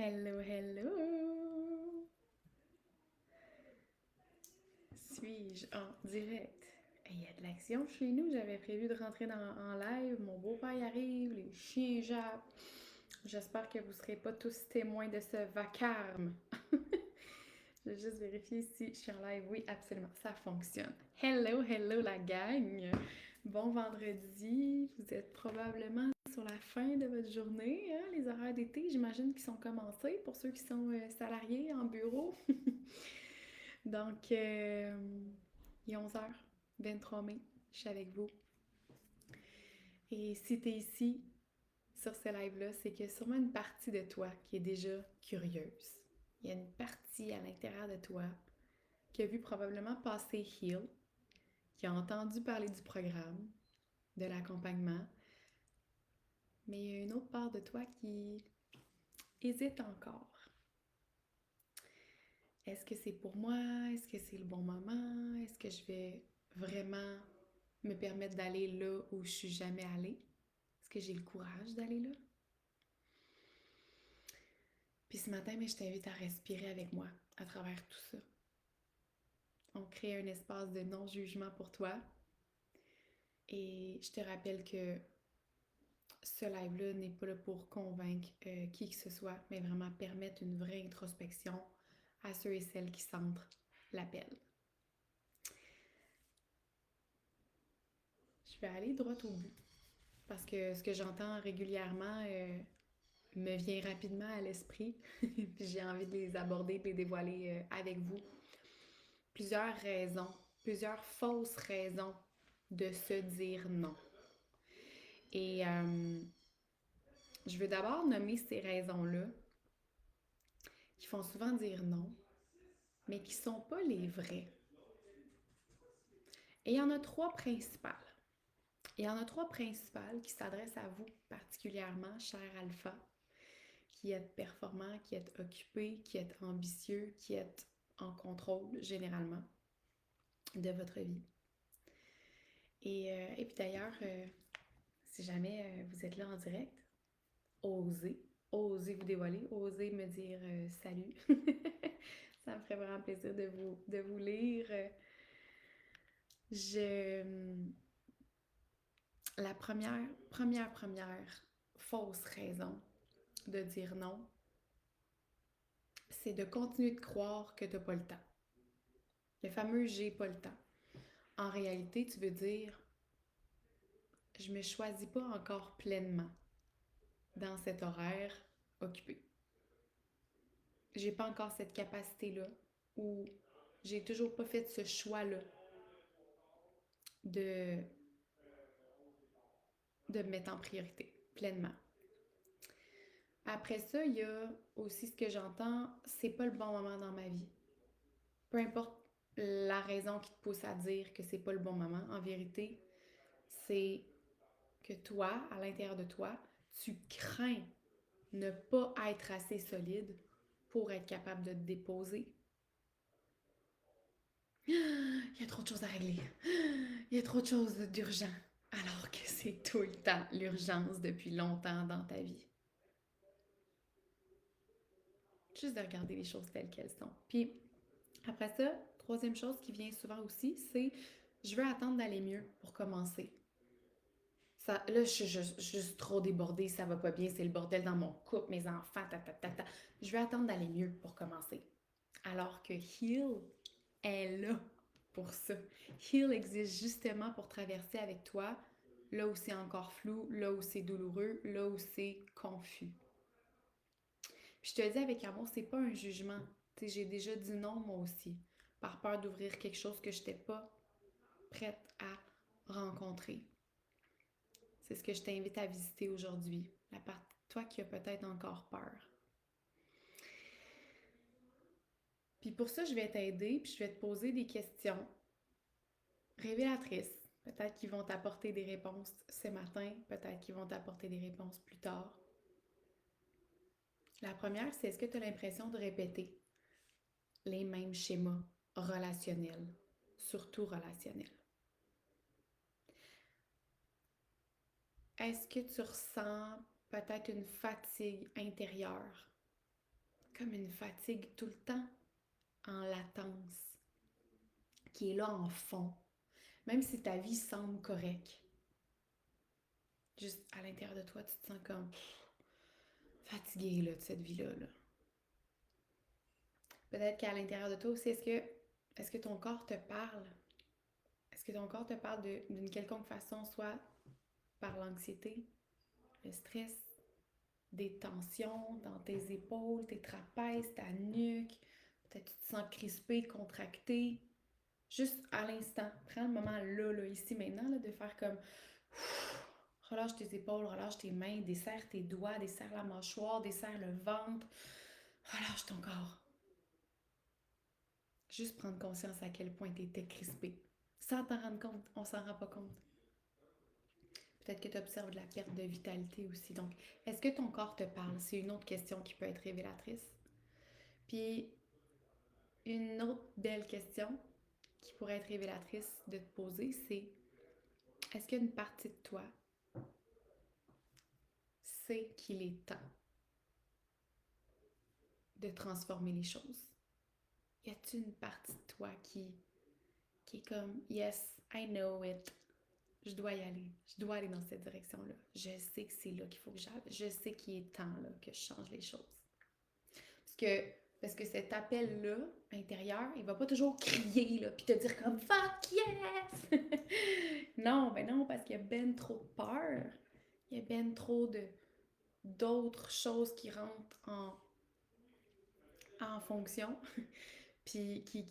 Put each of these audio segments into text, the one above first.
Hello, hello! Suis-je en direct? Il y a de l'action chez nous. J'avais prévu de rentrer en live. Mon beau-père y arrive, les chiens jappent. J'espère que vous ne serez pas tous témoins de ce vacarme. Je vais juste vérifier si je suis en live. Oui, absolument, ça fonctionne. Hello, hello la gang! Bon vendredi. Vous êtes probablement sur la fin de votre journée. Hein? Les horaires d'été, j'imagine qu'ils sont commencés pour ceux qui sont salariés en bureau. Donc, il est 11h, 23 mai. Je suis avec vous. Et si tu es ici, sur ce live-là, c'est qu'il y a sûrement une partie de toi qui est déjà curieuse. Il y a une partie à l'intérieur de toi qui a vu probablement passer Heal, qui a entendu parler du programme, de l'accompagnement, mais il y a une autre part de toi qui hésite encore. Est-ce que c'est pour moi? Est-ce que c'est le bon moment? Est-ce que je vais vraiment me permettre d'aller là où je suis jamais allée? Est-ce que j'ai le courage d'aller là? Puis ce matin, je t'invite à respirer avec moi à travers tout ça. On crée un espace de non-jugement pour toi. Et je te rappelle que ce live-là n'est pas là pour convaincre qui que ce soit, mais vraiment permettre une vraie introspection à ceux et celles qui sentent l'appel. Je vais aller droit au but parce que ce que j'entends régulièrement me vient rapidement à l'esprit. Puis j'ai envie de les aborder et de les dévoiler avec vous. Plusieurs raisons, plusieurs fausses raisons de se dire non. Et je veux d'abord nommer ces raisons-là qui font souvent dire non, mais qui ne sont pas les vraies. Et il y en a trois principales. Il y en a trois principales qui s'adressent à vous particulièrement, cher Alpha, qui êtes performant, qui êtes occupé, qui êtes ambitieux, qui êtes en contrôle généralement de votre vie. Et puis d'ailleurs, si jamais vous êtes là en direct, osez, osez vous dévoiler, osez me dire salut. Ça me ferait vraiment plaisir de vous lire. La première fausse raison de dire non, c'est de continuer de croire que tu n'as pas le temps. Le fameux j'ai pas le temps. En réalité, tu veux dire je me choisis pas encore pleinement dans cet horaire occupé. J'ai pas encore cette capacité-là ou j'ai toujours pas fait ce choix-là de, de me mettre en priorité pleinement. Après ça, il y a aussi ce que j'entends, c'est pas le bon moment dans ma vie. Peu importe la raison qui te pousse à dire que c'est pas le bon moment, en vérité, c'est que toi, à l'intérieur de toi, tu crains ne pas être assez solide pour être capable de te déposer. Il y a trop de choses à régler. Il y a trop de choses d'urgent. Alors que c'est tout le temps l'urgence depuis longtemps dans ta vie. Juste de regarder les choses telles qu'elles sont. Puis après ça, troisième chose qui vient souvent aussi, c'est je veux attendre d'aller mieux pour commencer. Ça, là, je suis juste trop débordée, ça va pas bien, c'est le bordel dans mon couple, mes enfants, ta. Je vais attendre d'aller mieux pour commencer. Alors que Heal est là pour ça. Heal existe justement pour traverser avec toi là où c'est encore flou, là où c'est douloureux, là où c'est confus. Puis je te dis avec amour, c'est pas un jugement. Tu sais, j'ai déjà dit non moi aussi, par peur d'ouvrir quelque chose que je n'étais pas prête à rencontrer. C'est ce que je t'invite à visiter aujourd'hui, la partie de toi qui a peut-être encore peur. Puis pour ça, je vais t'aider, puis je vais te poser des questions révélatrices. Peut-être qu'ils vont t'apporter des réponses ce matin, peut-être qu'ils vont t'apporter des réponses plus tard. La première, c'est est-ce que tu as l'impression de répéter les mêmes schémas relationnels, surtout relationnels? Est-ce que tu ressens peut-être une fatigue intérieure comme une fatigue tout le temps en latence, qui est là en fond, même si ta vie semble correcte. Juste à l'intérieur de toi, tu te sens comme fatigué là, de cette vie-là. Là. Peut-être qu'à l'intérieur de toi aussi, est-ce que ton corps te parle? Est-ce que ton corps te parle d'une quelconque façon, soit par l'anxiété, le stress, des tensions dans tes épaules, tes trapèzes, ta nuque, peut-être que tu te sens crispé, contracté. Juste à l'instant, prends le moment là, ici, maintenant, là, de faire comme relâche tes épaules, relâche tes mains, desserre tes doigts, desserre la mâchoire, desserre le ventre, relâche ton corps. Juste prendre conscience à quel point tu étais crispé. Sans t'en rendre compte, on s'en rend pas compte. Peut-être que tu observes de la perte de vitalité aussi. Donc, est-ce que ton corps te parle? C'est une autre question qui peut être révélatrice. Puis, une autre belle question qui pourrait être révélatrice de te poser, c'est est-ce qu'une partie de toi sait qu'il est temps de transformer les choses? Y a-t-il une partie de toi qui est comme yes, I know it, je dois y aller, je dois aller dans cette direction-là. Je sais que c'est là qu'il faut que j'aille. Je sais qu'il est temps là, que je change les choses. Parce que cet appel-là, intérieur, il va pas toujours crier, là, puis te dire comme « Fuck yes! » Non, ben non, parce qu'il y a ben trop de peur. Il y a ben trop d'autres choses qui rentrent en fonction, puis qui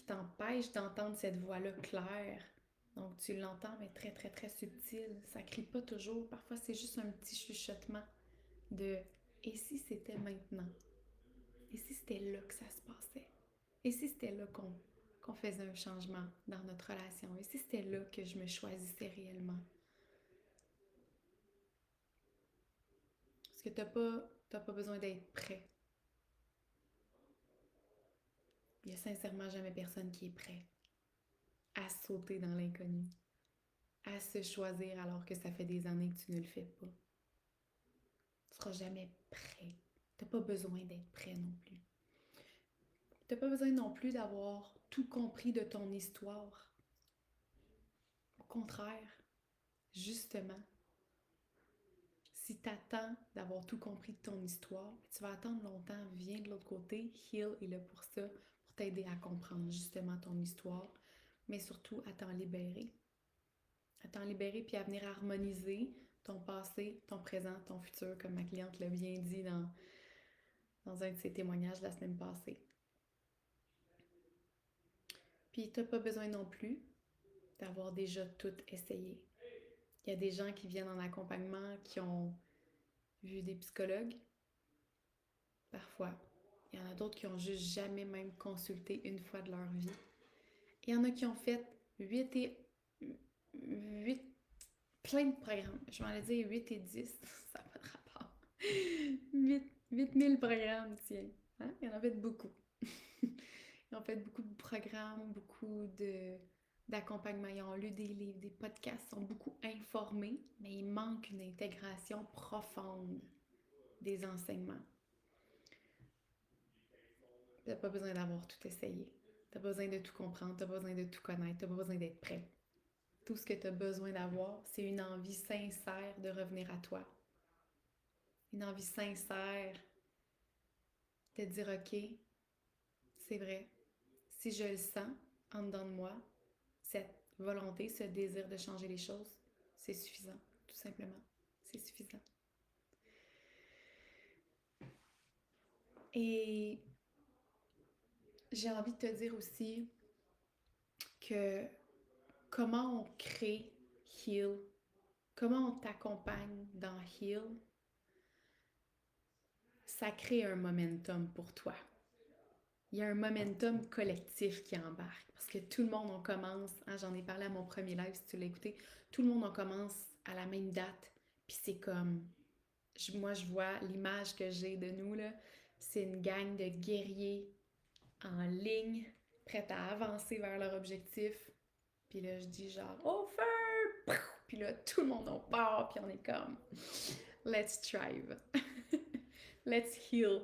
t'empêchent d'entendre cette voix-là claire. Donc, tu l'entends, mais très, très, très subtil. Ça crie pas toujours. Parfois, c'est juste un petit chuchotement de « Et si c'était maintenant? » Et si c'était là que ça se passait? Et si c'était là qu'on faisait un changement dans notre relation? Et si c'était là que je me choisissais réellement? Parce que t'as pas besoin d'être prêt. Il y a sincèrement jamais personne qui est prêt à sauter dans l'inconnu, à se choisir alors que ça fait des années que tu ne le fais pas. Tu seras jamais prêt. T'as pas besoin d'être prêt non plus. T'as pas besoin non plus d'avoir tout compris de ton histoire. Au contraire, justement, si tu attends d'avoir tout compris de ton histoire, tu vas attendre longtemps, viens de l'autre côté, Heal est là pour ça, pour t'aider à comprendre justement ton histoire, mais surtout à t'en libérer. À t'en libérer puis à venir harmoniser ton passé, ton présent, ton futur, comme ma cliente l'a bien dit dans un de ses témoignages la semaine passée. Puis t'as pas besoin non plus d'avoir déjà tout essayé. Il y a des gens qui viennent en accompagnement qui ont vu des psychologues, parfois. Il y en a d'autres qui ont juste jamais même consulté une fois de leur vie. Il y en a qui ont fait 8 plein de programmes. Je m'en ai dit 8 et 10, ça n'a pas de rapport. 8000 programmes, tiens. Hein? Il y en a fait beaucoup. Ils ont fait beaucoup de programmes, d'accompagnement. Ils ont lu des livres, des podcasts, ils sont beaucoup informés, mais il manque une intégration profonde des enseignements. T'as pas besoin d'avoir tout essayé. T'as pas besoin de tout comprendre, t'as pas besoin de tout connaître, t'as pas besoin d'être prêt. Tout ce que t'as besoin d'avoir, c'est une envie sincère de revenir à toi. Une envie sincère de dire OK, c'est vrai. Si je le sens en dedans de moi, cette volonté, ce désir de changer les choses, c'est suffisant, tout simplement. C'est suffisant. Et j'ai envie de te dire aussi que comment on crée Heal, comment on t'accompagne dans Heal, ça crée un momentum pour toi. Il y a un momentum collectif qui embarque parce que tout le monde, on commence, hein, j'en ai parlé à mon premier live si tu l'as écouté, tout le monde, on commence à la même date, puis c'est comme, moi je vois l'image que j'ai de nous, là, c'est une gang de guerriers en ligne, prêts à avancer vers leur objectif, puis là je dis genre, au feu! Puis là tout le monde on part, puis on est comme, let's thrive, let's heal.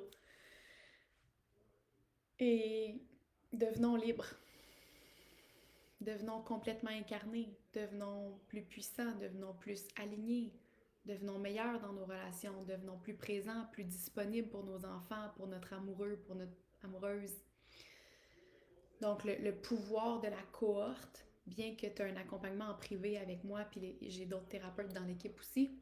Et devenons libres. Devenons complètement incarnés. Devenons plus puissants. Devenons plus alignés. Devenons meilleurs dans nos relations. Devenons plus présents, plus disponibles pour nos enfants, pour notre amoureux, pour notre amoureuse. Donc, le pouvoir de la cohorte, bien que tu aies un accompagnement en privé avec moi, puis j'ai d'autres thérapeutes dans l'équipe aussi,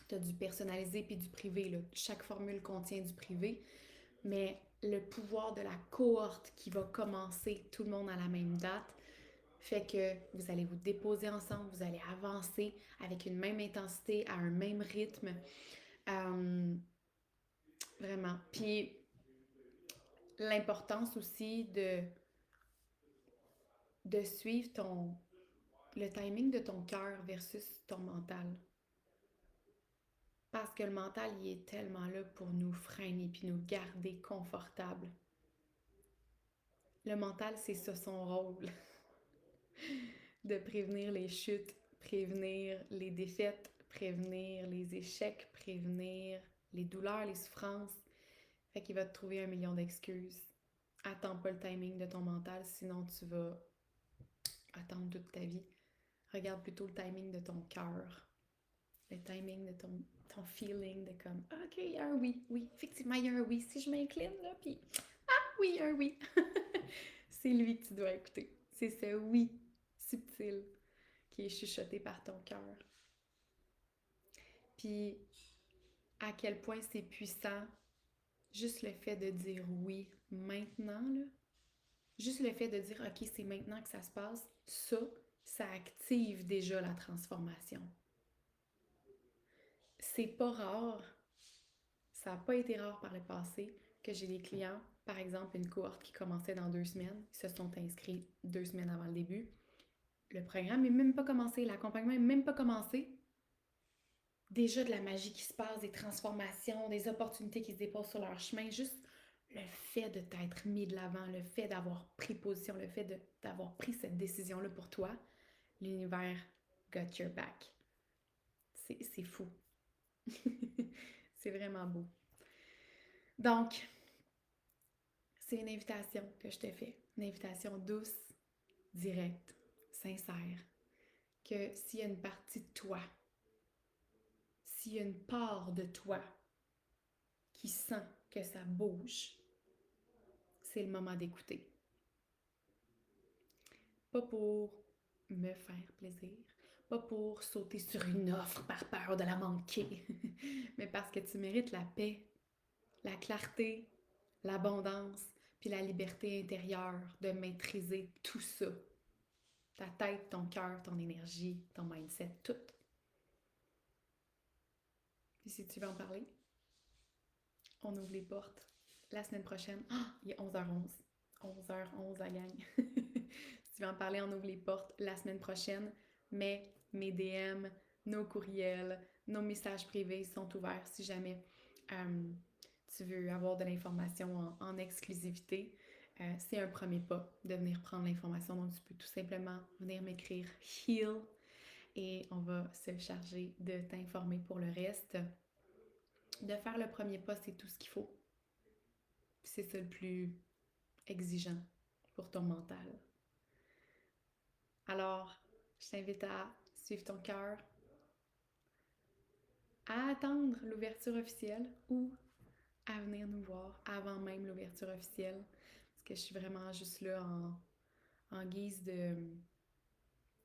tu as du personnalisé puis du privé. Là. Chaque formule contient du privé, mais le pouvoir de la cohorte qui va commencer tout le monde à la même date fait que vous allez vous déposer ensemble, vous allez avancer avec une même intensité, à un même rythme. Euh, Vraiment. Puis l'importance aussi de suivre le timing de ton cœur versus ton mental. Parce que le mental, il est tellement là pour nous freiner puis nous garder confortables. Le mental, c'est ça son rôle. De prévenir les chutes, prévenir les défaites, prévenir les échecs, prévenir les douleurs, les souffrances. Fait qu'il va te trouver 1 million d'excuses. Attends pas le timing de ton mental, sinon tu vas attendre toute ta vie. Regarde plutôt le timing de ton cœur. Le timing de ton feeling de comme, ok, il y a un oui, oui, effectivement, il y a un oui. Si je m'incline, là, puis, oui, il y a un oui. C'est lui que tu dois écouter. C'est ce oui subtil qui est chuchoté par ton cœur. Puis, à quel point c'est puissant, juste le fait de dire oui maintenant, là, juste le fait de dire, ok, c'est maintenant que ça se passe, ça active déjà la transformation. C'est pas rare, ça n'a pas été rare par le passé que j'ai des clients, par exemple une cohorte qui commençait dans 2 semaines, ils se sont inscrits 2 semaines avant le début. Le programme n'est même pas commencé, l'accompagnement n'est même pas commencé. Déjà de la magie qui se passe, des transformations, des opportunités qui se déposent sur leur chemin, juste le fait de t'être mis de l'avant, le fait d'avoir pris position, le fait d'avoir pris cette décision-là pour toi, l'univers got your back. C'est fou. C'est vraiment beau. Donc, c'est une invitation que je te fais. Une invitation douce, directe, sincère. Que s'il y a une partie de toi, s'il y a une part de toi qui sent que ça bouge, c'est le moment d'écouter. Pas pour me faire plaisir, pas pour sauter sur une offre par peur de la manquer, mais parce que tu mérites la paix, la clarté, l'abondance, puis la liberté intérieure de maîtriser tout ça. Ta tête, ton cœur, ton énergie, ton mindset, tout. Puis si tu veux en parler, on ouvre les portes la semaine prochaine. Il est 11h11. 11h11 à gang. Si tu veux en parler, on ouvre les portes la semaine prochaine. Mais mes DM, nos courriels, nos messages privés sont ouverts si jamais tu veux avoir de l'information en exclusivité. C'est un premier pas de venir prendre l'information. Donc, tu peux tout simplement venir m'écrire HEAL et on va se charger de t'informer pour le reste. De faire le premier pas, c'est tout ce qu'il faut. C'est ça le plus exigeant pour ton mental. Alors, je t'invite à suivre ton cœur, à attendre l'ouverture officielle ou à venir nous voir avant même l'ouverture officielle. Parce que je suis vraiment juste là en guise de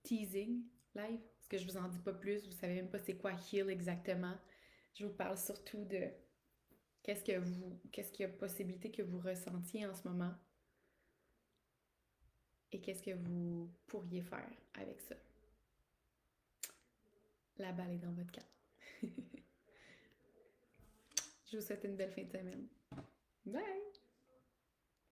teasing live. Parce que je vous en dis pas plus, vous savez même pas c'est quoi heal exactement. Je vous parle surtout de qu'est-ce qu'il y a possibilité que vous ressentiez en ce moment et qu'est-ce que vous pourriez faire avec ça. La balle est dans votre camp. Je vous souhaite une belle fin de semaine. Bye!